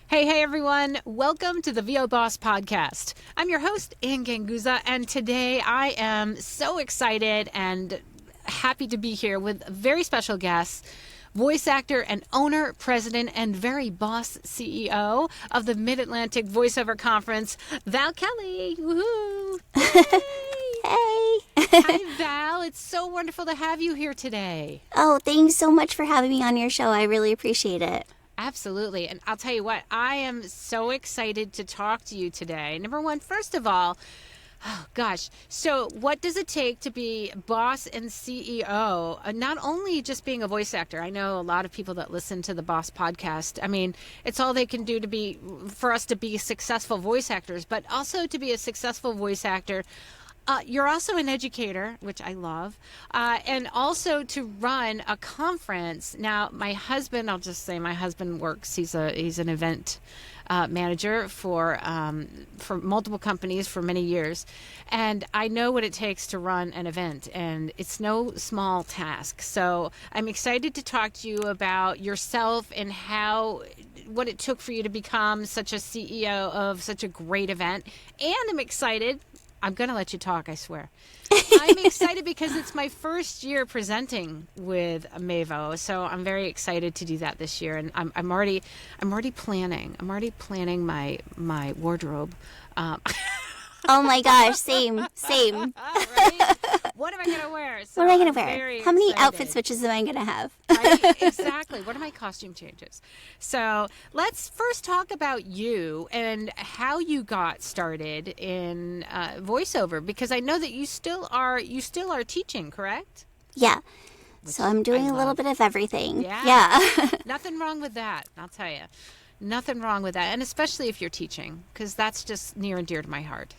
Hey, everyone. Welcome to the VOBOSS podcast. I'm your host, Ann Ganguza, and today I am so excited and happy to be here with a very special guest, voice actor and owner, president, and very boss CEO of the Mid-Atlantic VoiceOver Conference, Val Kelly. Woohoo! Hey. Hi, Val. It's so wonderful to have you here today. Oh, thanks so much for having me on your show. I really appreciate it. Absolutely. And I'll tell you what, I am so excited to talk to you today. Number one, first of all, so what does it take to be boss and CEO? Not only just being a voice actor. I know a lot of people that listen to the Boss podcast. I mean, it's all they can do for us to be successful voice actors, but also to be a successful voice actor. You're also an educator, which I love, and also to run a conference. Now, I'll just say my husband works. He's an event manager for multiple companies for many years, and I know what it takes to run an event, and it's no small task. So I'm excited to talk to you about yourself and what it took for you to become such a CEO of such a great event. And I'm excited. I'm going to let you talk, I swear. I'm excited because it's my first year presenting with MAVO, so I'm very excited to do that this year. And I'm already planning. I'm already planning my wardrobe. Oh my gosh, same. Right? What am I going to wear? So What am I going to wear? How many outfit switches am I going to have? Right? Exactly. What are my costume changes? So let's first talk about you and how you got started in voiceover, because I know that you still are teaching, correct? Yeah. So I'm doing a little bit of everything. Yeah. Nothing wrong with that, I'll tell you. Nothing wrong with that, and especially if you're teaching, because that's just near and dear to my heart.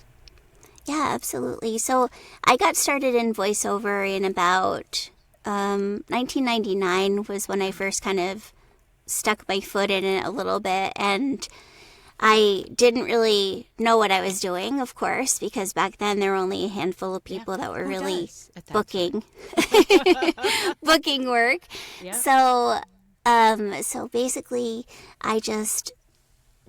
Yeah, absolutely. So I got started in voiceover in about 1999 was when I first kind of stuck my foot in it a little bit, and I didn't really know what I was doing, of course, because back then there were only a handful of people that were really booking booking work. Yeah. So basically I just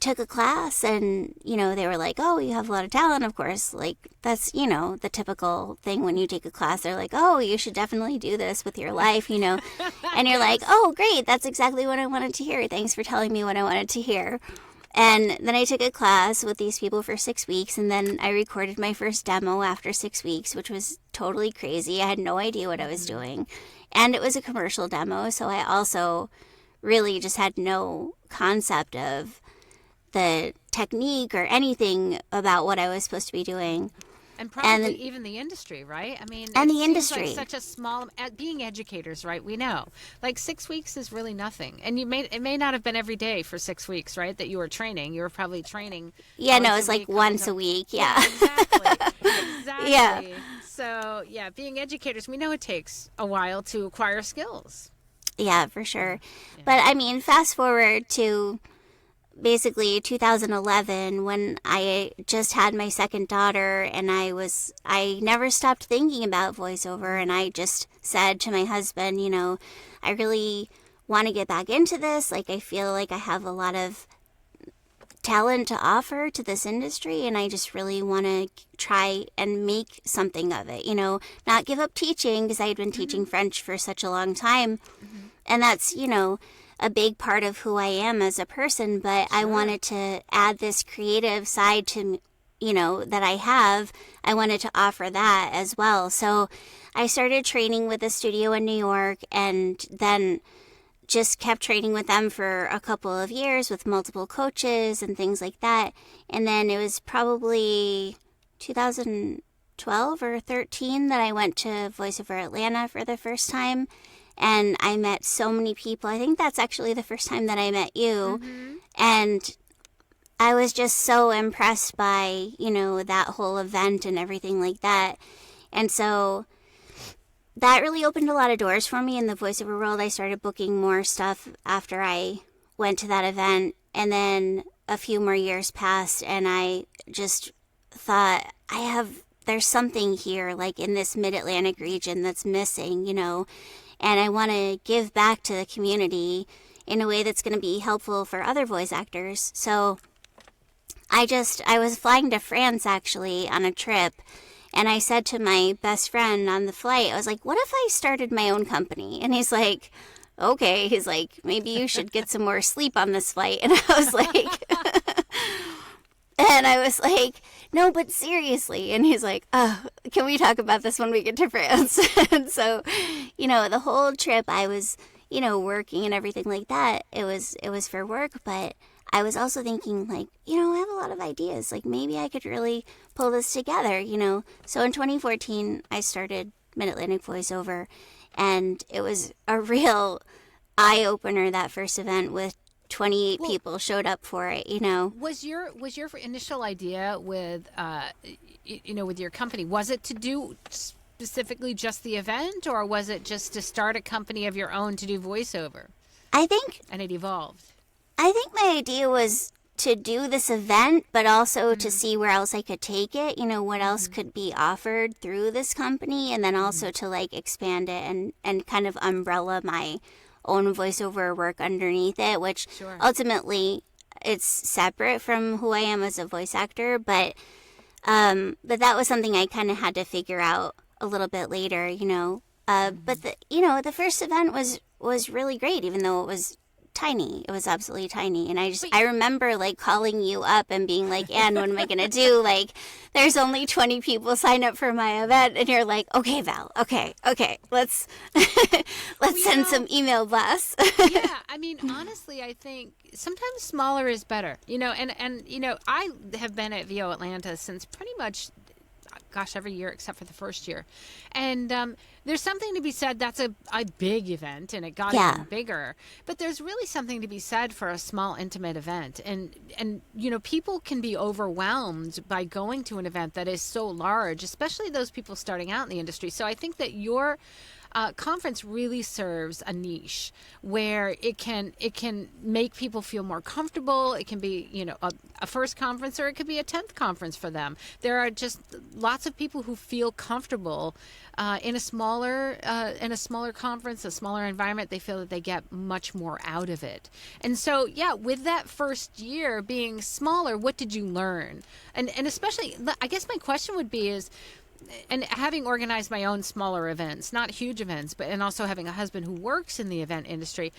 took a class, and they were like, oh, you have a lot of talent. Of course, like that's the typical thing when you take a class. They're like, oh, you should definitely do this with your life, and you're like, oh, great, that's exactly what I wanted to hear. Thanks for telling me what I wanted to hear. And then I took a class with these people for 6 weeks, and then I recorded my first demo after 6 weeks, which was totally crazy. I had no idea what I was doing, and it was a commercial demo, so I also really just had no concept of the technique or anything about what I was supposed to be doing. And probably even the industry, right? I mean, and the industry. Like such a small, being educators, right? We know, like 6 weeks is really nothing. And it may not have been every day for 6 weeks, right? That you were training. You were probably training. Yeah, no, it's like once a week. Yeah. Exactly. Yeah. So, being educators, we know it takes a while to acquire skills. Yeah, for sure. Yeah. But I mean, fast forward to basically 2011 when I just had my second daughter, and I never stopped thinking about voiceover, and I just said to my husband, I really want to get back into this. Like, I feel like I have a lot of talent to offer to this industry, and I just really want to try and make something of it, not give up teaching, because I had been teaching French for such a long time. And that's, a big part of who I am as a person, but I wanted to add this creative side to, that I have. I wanted to offer that as well. So I started training with a studio in New York, and then just kept training with them for a couple of years with multiple coaches and things like that. And then it was probably 2012 or 13 that I went to VoiceOver Atlanta for the first time. And I met so many people. I think that's actually the first time that I met you. Mm-hmm. And I was just so impressed by, that whole event and everything like that. And so that really opened a lot of doors for me in the voiceover world. I started booking more stuff after I went to that event. And then a few more years passed, and I just thought, there's something here, like in this Mid-Atlantic region that's missing, and I want to give back to the community in a way that's going to be helpful for other voice actors. So I was flying to France actually on a trip, and I said to my best friend on the flight, I was like, what if I started my own company? And he's like, okay. He's like, maybe you should get some more sleep on this flight. And I was like, no, but seriously. And he's like, oh, can we talk about this when we get to France? And so, the whole trip I was, working and everything like that. It was for work, but I was also thinking, like, I have a lot of ideas. Like, maybe I could really pull this together, So in 2014, I started Mid-Atlantic VoiceOver, and it was a real eye-opener, that first event, with 28 people showed up for it, Was your initial idea with, with your company, was it to do specifically just the event, or was it just to start a company of your own to do voiceover? And it evolved. I think my idea was to do this event, but also to see where else I could take it, what else could be offered through this company, and then also to like expand it and kind of umbrella my own voiceover work underneath it, which ultimately it's separate from who I am as a voice actor, but that was something I kind of had to figure out a little bit later, but the first event was really great, even though it was tiny. It was absolutely tiny. And I remember like calling you up and being like, Anne, what am I going to do? Like, there's only 20 people signed up for my event. And you're like, okay, Val, okay. Let's send some email blasts. Yeah. I mean, honestly, I think sometimes smaller is better, and I have been at VO Atlanta since pretty much, every year except for the first year. And there's something to be said. That's a big event, and it got even bigger. But there's really something to be said for a small, intimate event. And people can be overwhelmed by going to an event that is so large, especially those people starting out in the industry. So I think that your conference really serves a niche where it can make people feel more comfortable. It can be, a first conference, or it could be a 10th conference for them. There are just lots of people who feel comfortable in a smaller conference, a smaller environment. They feel that they get much more out of it. And so, with that first year being smaller, what did you learn? And especially, I guess my question would be is, and having organized my own smaller events, not huge events, and also having a husband who works in the event industry,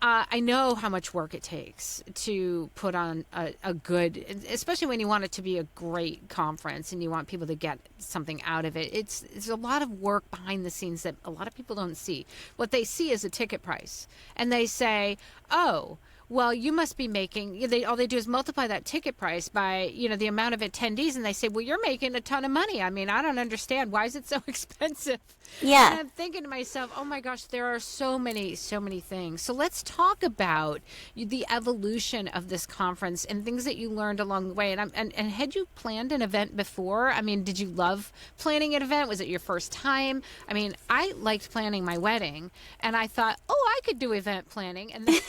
I know how much work it takes to put on a good, especially when you want it to be a great conference and you want people to get something out of it. It's a lot of work behind the scenes that a lot of people don't see. What they see is a ticket price, and they say, oh, well, you must be making, all they do is multiply that ticket price by, the amount of attendees. And they say, well, you're making a ton of money. I mean, I don't understand. Why is it so expensive? Yeah. And I'm thinking to myself, oh my gosh, there are so many things. So let's talk about the evolution of this conference and things that you learned along the way. And had you planned an event before? I mean, did you love planning an event? Was it your first time? I mean, I liked planning my wedding, and I thought, oh, I could do event planning. And then,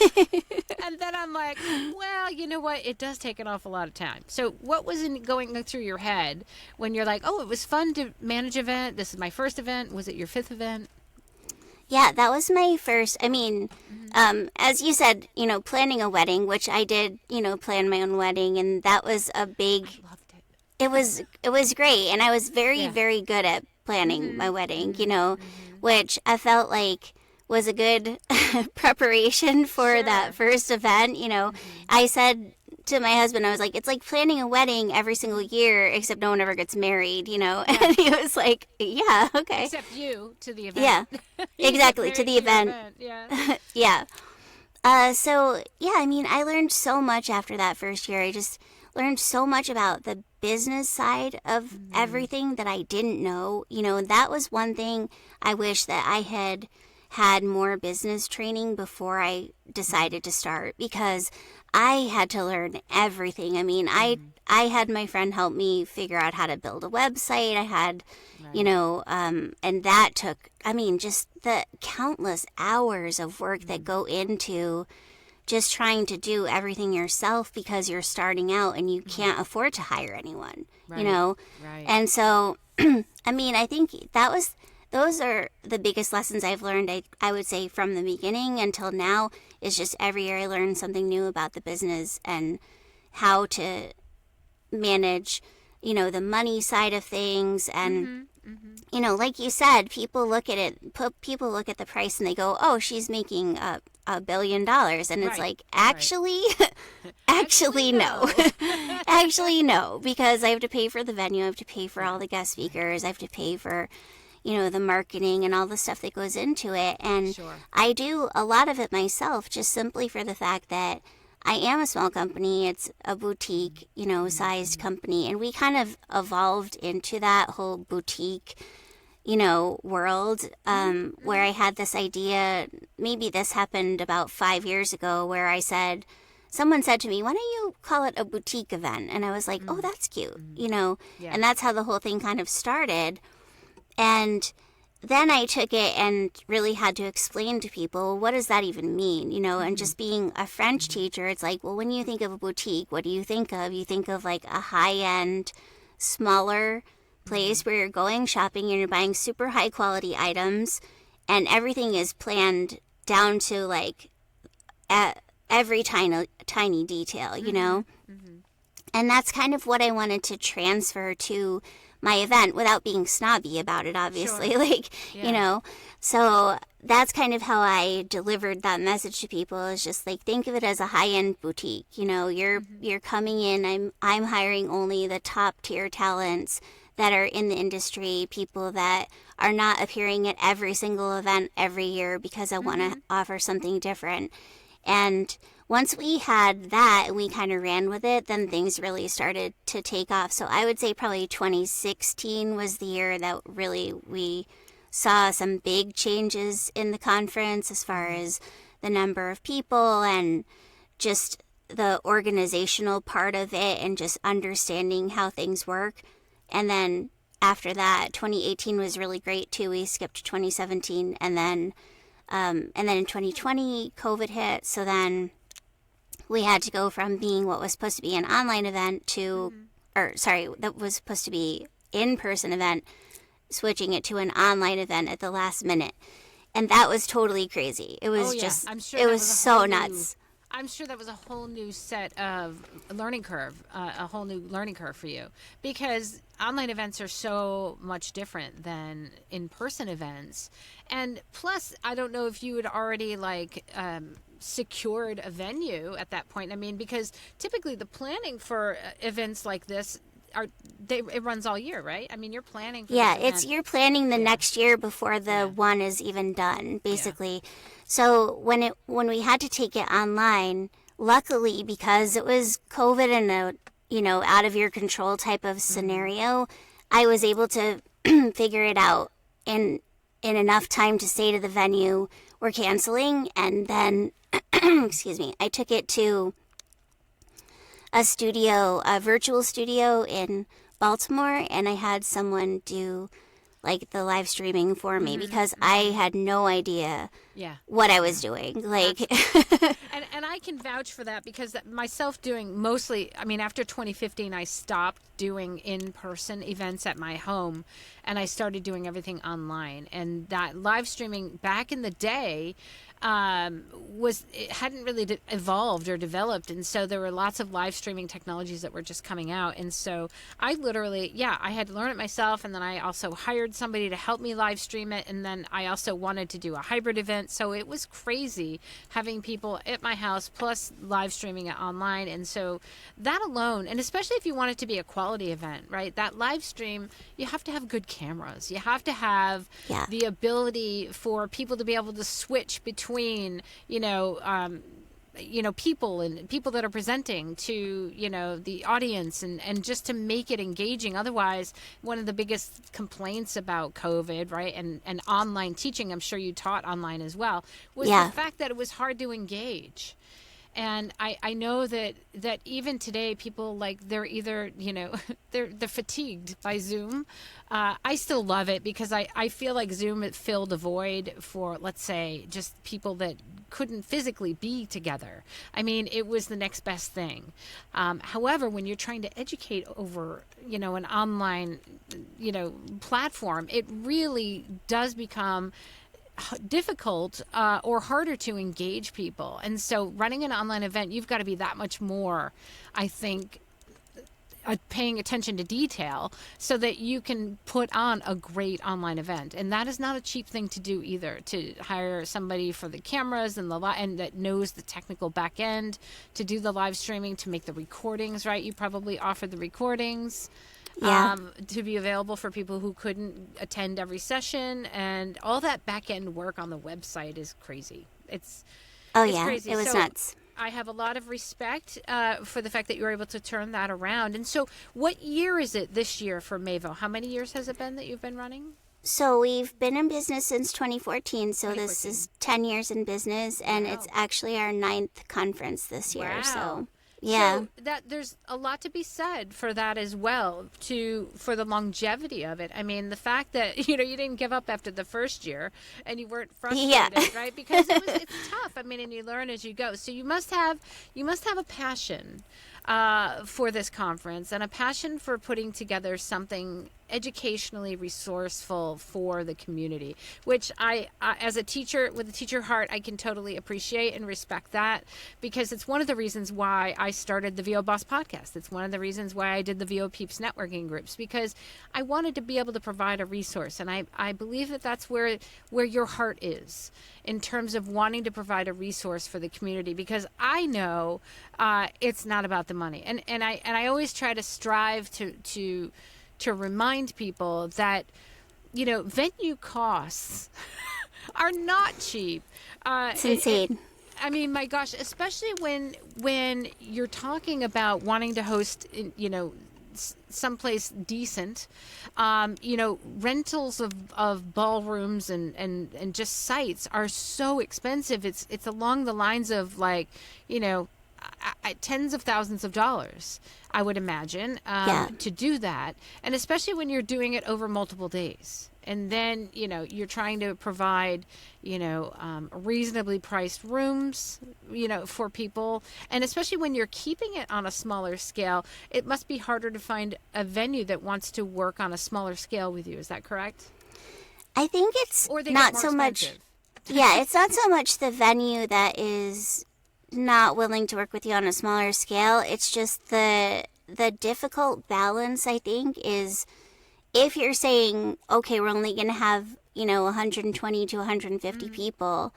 and then I'm like, well, you know what? It does take an awful lot of time. So what was going through your head when you're like, oh, it was fun to manage an event. This is my first event. Was it your fifth event? Yeah, that was my first. I mean, as you said, planning a wedding, which I did, plan my own wedding, and that was a big. I loved it. It was great, and I was very, very good at planning my wedding, which I felt like was a good preparation for that first event. I said to my husband, I was like, it's like planning a wedding every single year, except no one ever gets married, And he was like, yeah, okay. Except you to the event. Yeah, exactly, to the event. Yeah. Yeah. So, I mean, I learned so much after that first year. I just learned so much about the business side of everything that I didn't know. That was one thing I wish that I had more business training before I decided to start, because I had to learn everything. I mean, I had my friend help me figure out how to build a website. I had, and that took, just the countless hours of work that go into just trying to do everything yourself, because you're starting out and you can't afford to hire anyone, Right. And so, I think those are the biggest lessons I've learned, I would say, from the beginning until now, it's just every year I learn something new about the business and how to manage, the money side of things. And, like you said, people look at the price and they go, oh, she's making $1 billion. And it's like, actually, actually, no. Actually, no, because I have to pay for the venue. I have to pay for all the guest speakers. I have to pay for, the marketing and all the stuff that goes into it. And I do a lot of it myself, just simply for the fact that I am a small company. It's a boutique, sized company. And we kind of evolved into that whole boutique, world, where I had this idea. Maybe this happened about 5 years ago, where someone said to me, why don't you call it a boutique event? And I was like, oh, that's cute, and that's how the whole thing kind of started. And then I took it and really had to explain to people, what does that even mean? And just being a French teacher, it's like, well, when you think of a boutique, what do you think of? You think of like a high-end, smaller place where you're going shopping and you're buying super high quality items, and everything is planned down to like every tiny detail, And that's kind of what I wanted to transfer to my event without being snobby about it, obviously. So that's kind of how I delivered that message to people, is just like, think of it as a high-end boutique. You're coming in, I'm hiring only the top tier talents that are in the industry, people that are not appearing at every single event every year, because I want to offer something different. And once we had that and we kind of ran with it, then things really started to take off. So I would say probably 2016 was the year that really we saw some big changes in the conference, as far as the number of people and just the organizational part of it, and just understanding how things work. And then after that, 2018 was really great too. We skipped 2017, and then in 2020, COVID hit. So then we had to go from being what was supposed to be an online event that was supposed to be in-person event, switching it to an online event at the last minute. And that was totally crazy. It was it was so nuts. I'm sure that was a whole new set of learning curve, a whole new learning curve for you, because online events are so much different than in-person events. And plus, I don't know if you had already secured a venue at that point. I mean, because typically the planning for events like this it runs all year, right? I mean, you're planning for you're planning the next year before the one is even done, basically. So when we had to take it online, luckily, because it was COVID and a out of your control type of scenario, I was able to figure it out in enough time to say to the venue, we're canceling. And then excuse me, I took it to a virtual studio in Baltimore, and I had someone do the live streaming for me, because I had no idea what I was doing. And I can vouch for that, because myself doing mostly, I mean, after 2015, I stopped doing in-person events at my home, and I started doing everything online. And that live streaming back in the day it hadn't really evolved or developed, and so there were lots of live streaming technologies that were just coming out. And so I literally I had to learn it myself, and then I also hired somebody to help me live stream it, and then I also wanted to do a hybrid event. So it was crazy having people at my house plus live streaming it online. And so that alone, and especially if you want it to be a quality event, right, that live stream, you have to have good cameras, you have to have the ability for people to be able to switch between people and people that are presenting to, the audience, and just to make it engaging. Otherwise, one of the biggest complaints about COVID, right, and online teaching, I'm sure you taught online as well, was the fact that it was hard to engage. And I know that even today, people they're either, they're fatigued by Zoom. I still love it, because I feel like Zoom filled a void for, let's say, just people that couldn't physically be together. I mean, it was the next best thing. However, when you're trying to educate over, an online, platform, it really does become difficult or harder to engage people. And so running an online event, you've got to be that much more, I think, paying attention to detail so that you can put on a great online event. And that is not a cheap thing to do either, to hire somebody for the cameras and and that knows the technical back end to do the live streaming, to make the recordings, right? You probably offer the recordings. Yeah. To be available for people who couldn't attend every session, and all that back end work on the website is crazy. It's crazy. It was nuts. I have a lot of respect for the fact that you were able to turn that around. And so what year is it this year for MAVO? How many years has it been that you've been running? So we've been in business since 2014. So this is 10 years in business, and it's actually our 9th conference this year. Wow. So yeah. So there's a lot to be said for that as well, for the longevity of it. I mean, the fact that, you didn't give up after the first year and you weren't frustrated, right? Because it's tough. I mean, and you learn as you go. So you must have a passion for this conference and a passion for putting together something educationally resourceful for the community, which I as a teacher with a teacher heart, I can totally appreciate and respect that, because it's one of the reasons why I started the VOBOSS podcast. It's one of the reasons why I did the VO Peeps networking groups, because I wanted to be able to provide a resource. And I believe that that's where your heart is in terms of wanting to provide a resource for the community, because I know it's not about the money. And I always try to strive to remind people that, venue costs are not cheap. It's insane. I mean, my gosh, especially when you're talking about wanting to host, someplace decent, rentals of ballrooms and just sites are so expensive. It's along the lines of tens of thousands of dollars, I would imagine, to do that. And especially when you're doing it over multiple days. And then, you're trying to provide, reasonably priced rooms, for people. And especially when you're keeping it on a smaller scale, it must be harder to find a venue that wants to work on a smaller scale with you. Is that correct? I think it's or they not get so more much. expensive. Yeah, it's not so much the venue that is not willing to work with you on a smaller scale. It's just the difficult balance, I think, is if you're saying, okay, we're only going to have, 120 to 150 people,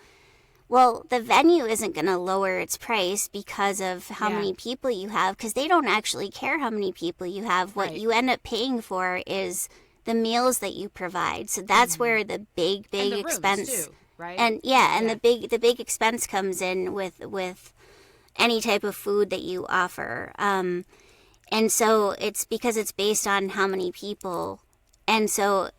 well, the venue isn't going to lower its price because of how many people you have, because they don't actually care how many people you have. What you end up paying for is the meals that you provide. So that's where the big and the expense rooms too, right? And the big expense comes in with any type of food that you offer. And so it's because it's based on how many people. And so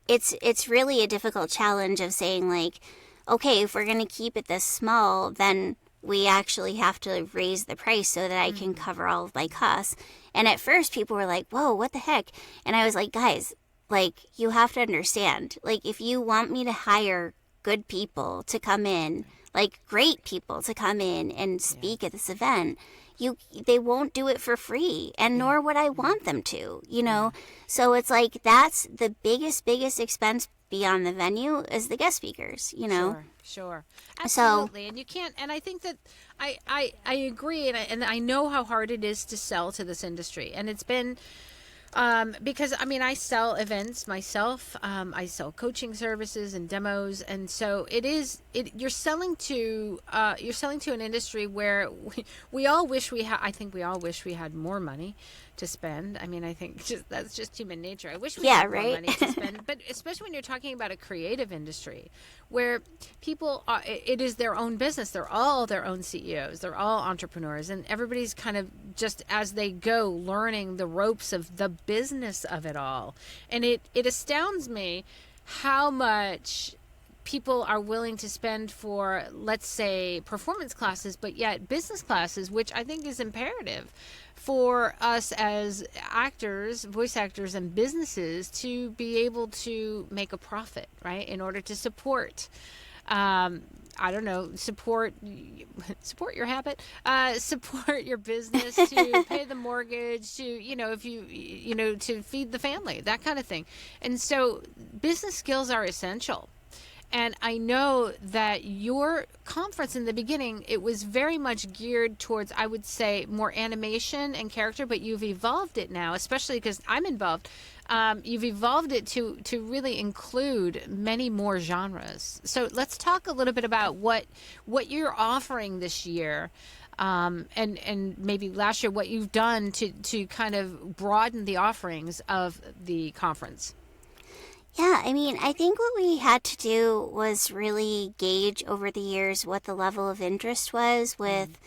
it's really a difficult challenge of saying, like, okay, if we're going to keep it this small, then we actually have to raise the price so that I can cover all of my costs. And at first people were like, whoa, what the heck? And I was like, guys, like, you have to understand, like, if you want me to hire good people to come in, like great people to come in and speak at this event, they won't do it for free, and nor would I want them to, So it's like, that's the biggest expense beyond the venue is the guest speakers, Sure. Absolutely. And you can't, and I think that I agree, and I know how hard it is to sell to this industry. And it's been, because I sell events myself. I sell coaching services and demos, and so you're selling to an industry where we all wish I think we all wish we had more money to spend. I think that's just human nature. I wish we had more money to spend, but especially when you're talking about a creative industry where people it is their own business. They're all their own CEOs. They're all entrepreneurs, and everybody's kind of just as they go learning the ropes of the business of it all. And it astounds me how much people are willing to spend for, let's say, performance classes, but yet business classes, which I think is imperative for us as actors, voice actors, and businesses to be able to make a profit, right? In order to support, support your habit, support your business, to pay the mortgage, to feed the family, that kind of thing. And so business skills are essential. And I know that your conference in the beginning, it was very much geared towards, I would say, more animation and character, but you've evolved it now, especially because I'm involved. You've evolved it to really include many more genres. So let's talk a little bit about what you're offering this year, and maybe last year, what you've done to kind of broaden the offerings of the conference. Yeah, I mean, I think what we had to do was really gauge over the years what the level of interest was with,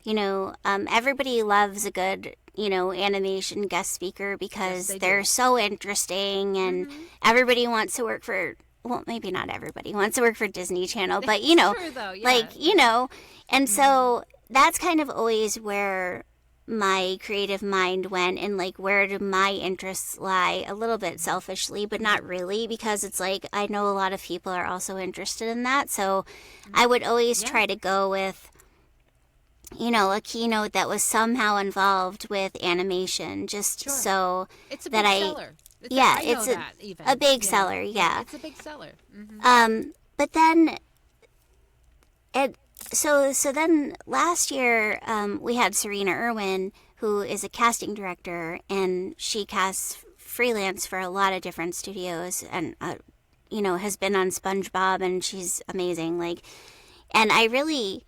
everybody loves a good, animation guest speaker because Yes, they're do. so interesting, and everybody wants to work for, well, maybe not everybody wants to work for Disney Channel, but, It's true, though. Yeah. and so that's kind of always where my creative mind went, and like, where do my interests lie, a little bit selfishly, but not really, because it's like I know a lot of people are also interested in that. So I would always try to go with a keynote that was somehow involved with animation, just so It's a that big seller. yeah, I know it's that even. a big seller, yeah. It's a big seller. Mm-hmm. But then so then last year, we had Serena Irwin, who is a casting director, and she casts freelance for a lot of different studios, and has been on SpongeBob, and she's amazing. Like, and I really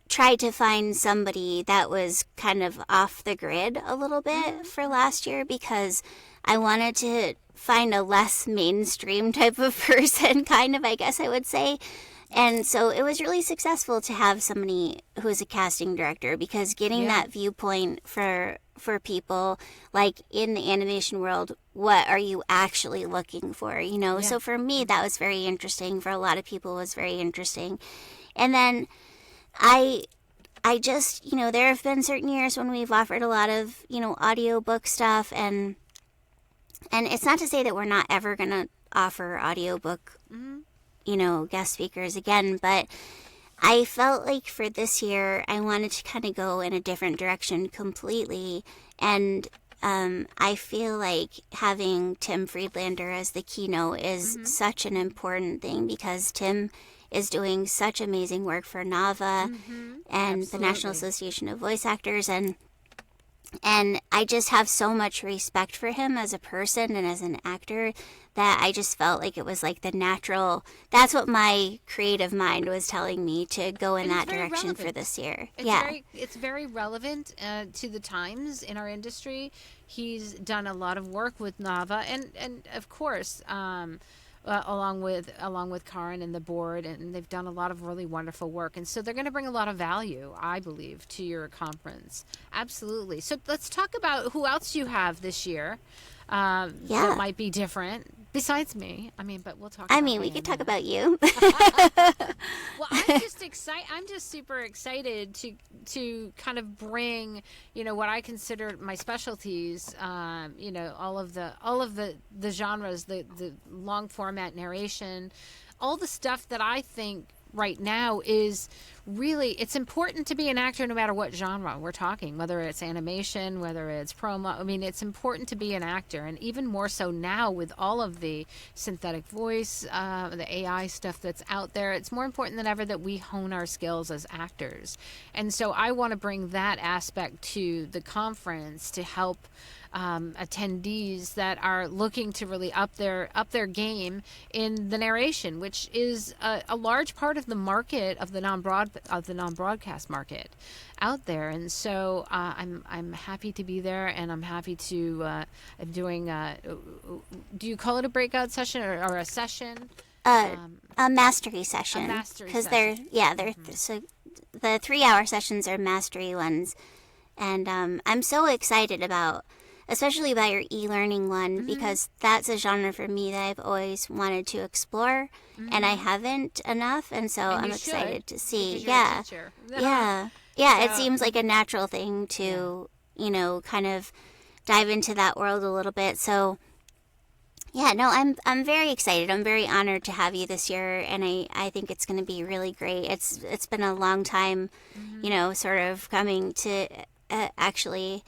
tried to find somebody that was kind of off the grid a little bit for last year, because I wanted to find a less mainstream type of person, kind of, I guess I would say. And so it was really successful to have somebody who is a casting director, because getting that viewpoint for people, like, in the animation world, what are you actually looking for, So for me, that was very interesting. For a lot of people, it was very interesting. And then I just, there have been certain years when we've offered a lot of, audiobook stuff, and it's not to say that we're not ever going to offer audiobook guest speakers again, but I felt like for this year, I wanted to kind of go in a different direction completely. And I feel like having Tim Friedlander as the keynote is such an important thing, because Tim is doing such amazing work for NAVA and the National Association of Voice Actors, and I just have so much respect for him as a person and as an actor, that I just felt like it was like the natural, that's what my creative mind was telling me to go in that direction relevant for this year. It's very relevant to the times in our industry. He's done a lot of work with NAVA, and of course, along with Karin and the board, and they've done a lot of really wonderful work, and so they're going to bring a lot of value, I believe, to your conference. Absolutely. So let's talk about who else you have this year that might be different besides me. I mean, but we'll talk. We could talk about you. Well, I'm just excited. I'm just super excited to kind of bring, what I consider my specialties. All of the genres, the long format narration, all the stuff that I think right now is really, it's important to be an actor no matter what genre we're talking, whether it's animation, whether it's promo. I mean, it's important to be an actor, and even more so now with all of the synthetic voice, the AI stuff that's out there. It's more important than ever that we hone our skills as actors. And so I want to bring that aspect to the conference to help attendees that are looking to really up their game in the narration, which is a large part of the market of the non-broadcast market out there. And so I'm happy to be there, and I'm happy to I'm doing do you call it a breakout session or a session? A mastery session. Because they're so the 3-hour sessions are mastery ones, and I'm so excited about, especially about your e-learning one, because that's a genre for me that I've always wanted to explore, and I haven't enough, and so I'm excited to see. Yeah. It seems like a natural thing to, kind of dive into that world a little bit. So I'm very excited. I'm very honored to have you this year, and I think it's going to be really great. It's been a long time, sort of coming to actually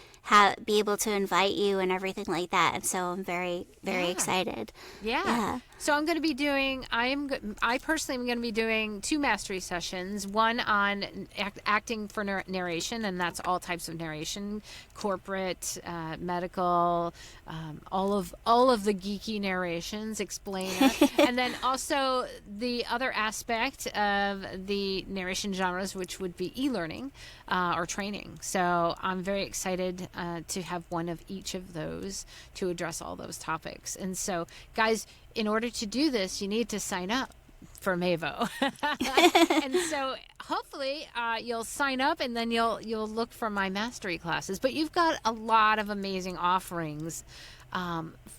be able to invite you and everything like that. And so I'm very, very excited. Yeah. So I'm going to be doing, I personally am going to be doing 2 mastery sessions, one on acting for narration, and that's all types of narration, corporate, medical, all of the geeky narrations, explain it. And then also the other aspect of the narration genres, which would be e-learning or training. So I'm very excited to have one of each of those to address all those topics. And so, guys, in order to do this, you need to sign up for MAVO. And so hopefully you'll sign up, and then you'll look for my mastery classes. But you've got a lot of amazing offerings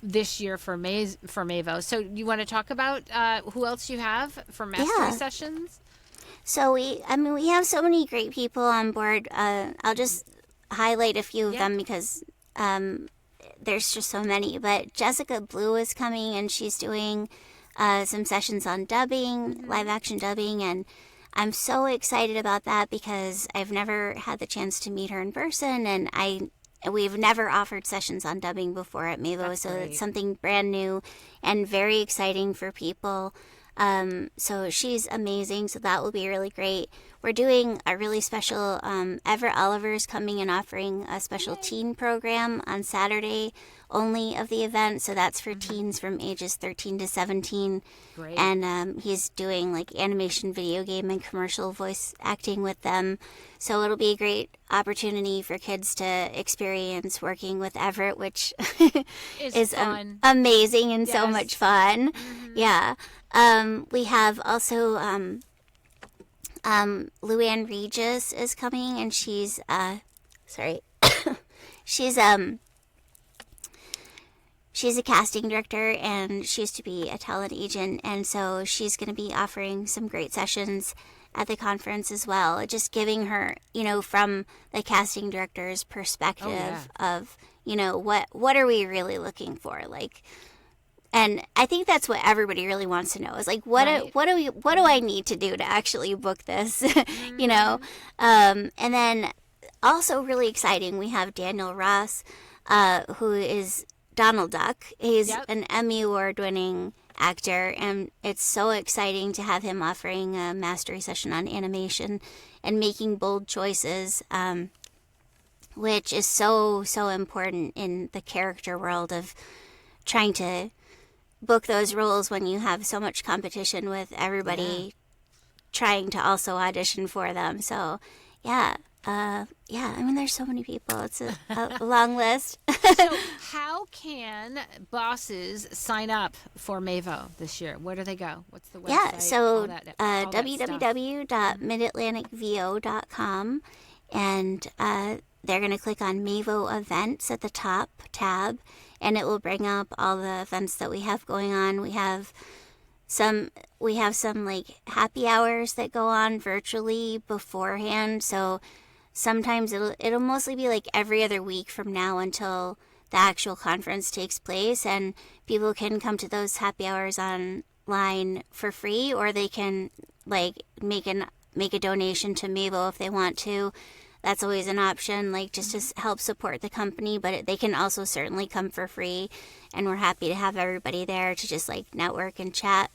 this year for MAVO. So you want to talk about who else you have for mastery sessions? So we have so many great people on board. I'll just highlight a few of them because there's just so many. But Jessica Blue is coming, and she's doing some sessions on dubbing, live action dubbing, and I'm so excited about that because I've never had the chance to meet her in person, and we've never offered sessions on dubbing before at MAVO, so it's something brand new and very exciting for people. So she's amazing, so that will be really great. We're doing a really special, Everett Oliver's coming and offering a special teen program on Saturday only of the event, so that's for teens from ages 13 to 17. Great. And he's doing like animation, video game, and commercial voice acting with them. So it'll be a great opportunity for kids to experience working with Everett, which is fun. Amazing and so much fun. Yeah. We have also Luann Regis is coming, and she's she's a casting director, and she used to be a talent agent, and so she's going to be offering some great sessions at the conference as well, just giving her, from the casting director's perspective of, what are we really looking for, like. And I think that's what everybody really wants to know is like, what do I need to do to actually book this, And then also really exciting, we have Daniel Ross, who is Donald Duck. He's an Emmy Award-winning actor, and it's so exciting to have him offering a mastery session on animation and making bold choices, which is so, so important in the character world of trying to book those roles when you have so much competition with everybody trying to also audition for them. So, there's so many people. It's a long list. So how can bosses sign up for MAVO this year? Where do they go? What's the website? Yeah, so www.midatlanticvo.com, and they're going to click on MAVO events at the top tab, and it will bring up all the events that we have going on. We have some like happy hours that go on virtually beforehand. So sometimes it'll mostly be like every other week from now until the actual conference takes place, and people can come to those happy hours online for free, or they can like make a donation to MAVO if they want to. That's always an option, like just to help support the company, but they can also certainly come for free, and we're happy to have everybody there to just like network and chat.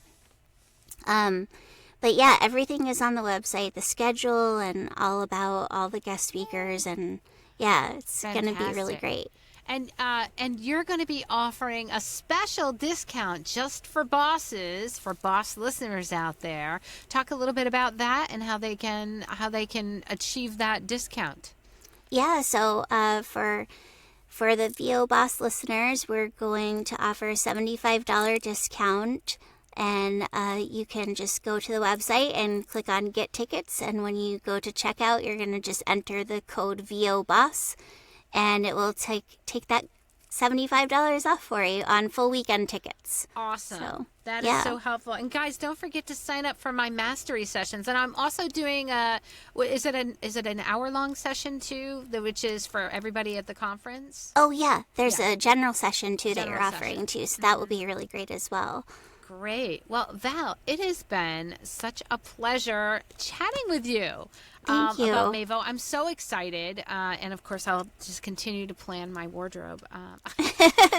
But yeah, everything is on the website, the schedule and all about all the guest speakers, and yeah, it's going to be really great. And you're going to be offering a special discount just for bosses, for boss listeners out there. Talk a little bit about that and how they can achieve that discount. Yeah, so for the VOBOSS listeners, we're going to offer a $75 discount, and you can just go to the website and click on Get Tickets, and when you go to checkout, you're going to just enter the code VOBOSS, and it will take that $75 off for you on full weekend tickets. Awesome. So, that is so helpful. And guys, don't forget to sign up for my mastery sessions. And I'm also doing is it an hour-long session too, which is for everybody at the conference? Oh yeah, there's a general session too that you're offering too, so that will be really great as well. Great. Well, Val, it has been such a pleasure chatting with you Thank you. about MAVO. I'm so excited, and of course, I'll just continue to plan my wardrobe.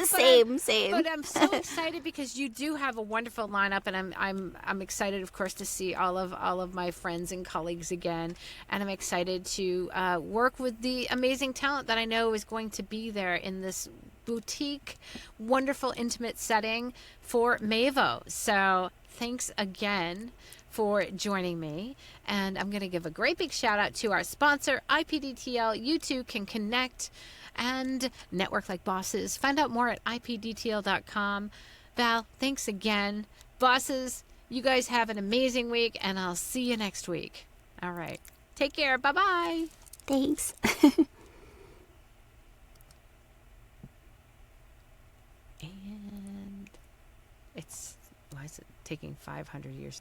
Same. But I'm so excited because you do have a wonderful lineup, and I'm excited, of course, to see all of my friends and colleagues again, and I'm excited to work with the amazing talent that I know is going to be there in this boutique, wonderful, intimate setting for MAVO. So thanks again for joining me. And I'm going to give a great big shout out to our sponsor, IPDTL. You too can connect and network like bosses. Find out more at ipdtl.com. Val, thanks again. Bosses, you guys have an amazing week, and I'll see you next week. All right. Take care. Bye-bye. Thanks. And why is it taking 500 years?